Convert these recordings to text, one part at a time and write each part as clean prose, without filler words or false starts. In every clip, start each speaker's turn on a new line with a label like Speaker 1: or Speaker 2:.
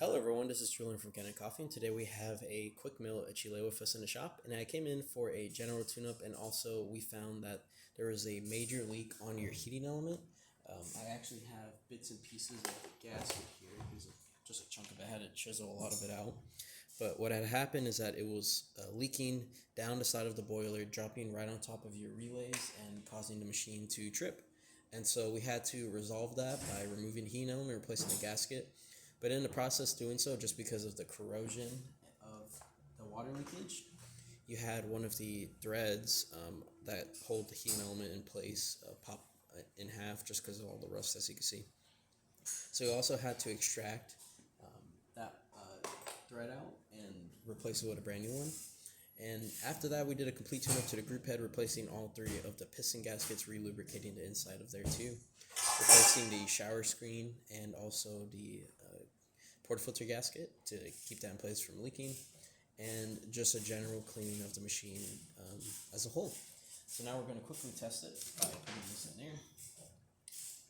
Speaker 1: Hello everyone, this is Julian from Kanen Coffee, and today we have a quick meal at Achille with us in the shop. And I came in for a general tune-up, and also we found that there was a major leak on your heating element. I actually have bits and pieces of the gasket here. Here's just a chunk of it. I had to chisel a lot of it out. But what had happened is that it was leaking down the side of the boiler, dropping right on top of your relays and causing the machine to trip. And so we had to resolve that by removing the heating element and replacing the gasket. But in the process doing so, just because of the corrosion of the water leakage, you had one of the threads that hold the heating element in place pop in half just because of all the rust, as you can see. So we also had to extract that thread out and replace it with a brand new one. And after that, we did a complete tune-up to the group head, replacing all three of the piston gaskets, re-lubricating the inside of there too, replacing the shower screen and also the portafilter gasket to keep that in place from leaking, and just a general cleaning of the machine as a whole. So now we're going to quickly test it by putting this in there,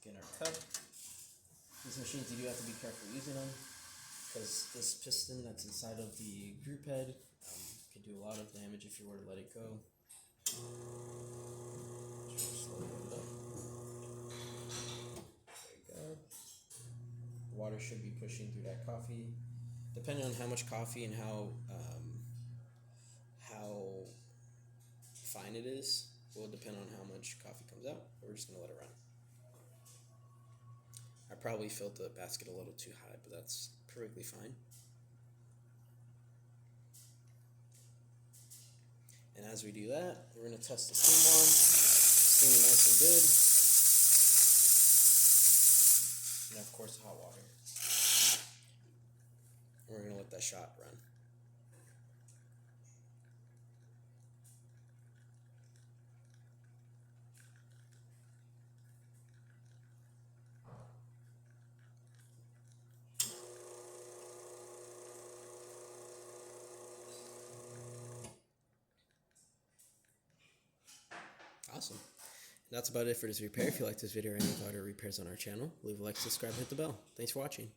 Speaker 1: get our cup. These machines, you do have to be careful using them, because this piston that's inside of the group head can do a lot of damage if you were to let it go. Just slow it up. There you go. Water should be pushing through that coffee. Depending on how much coffee and how fine it is, will depend on how much coffee comes out. We're just gonna let it run. I probably filled the basket a little too high, but that's perfectly fine. And as we do that, we're gonna test the steam on. Steaming nice and good. And of course, the hot water. And we're gonna let that shot run. Awesome. That's about it for this repair. If you like this video or any of our other repairs on our channel, leave a like, subscribe, hit the bell. Thanks for watching.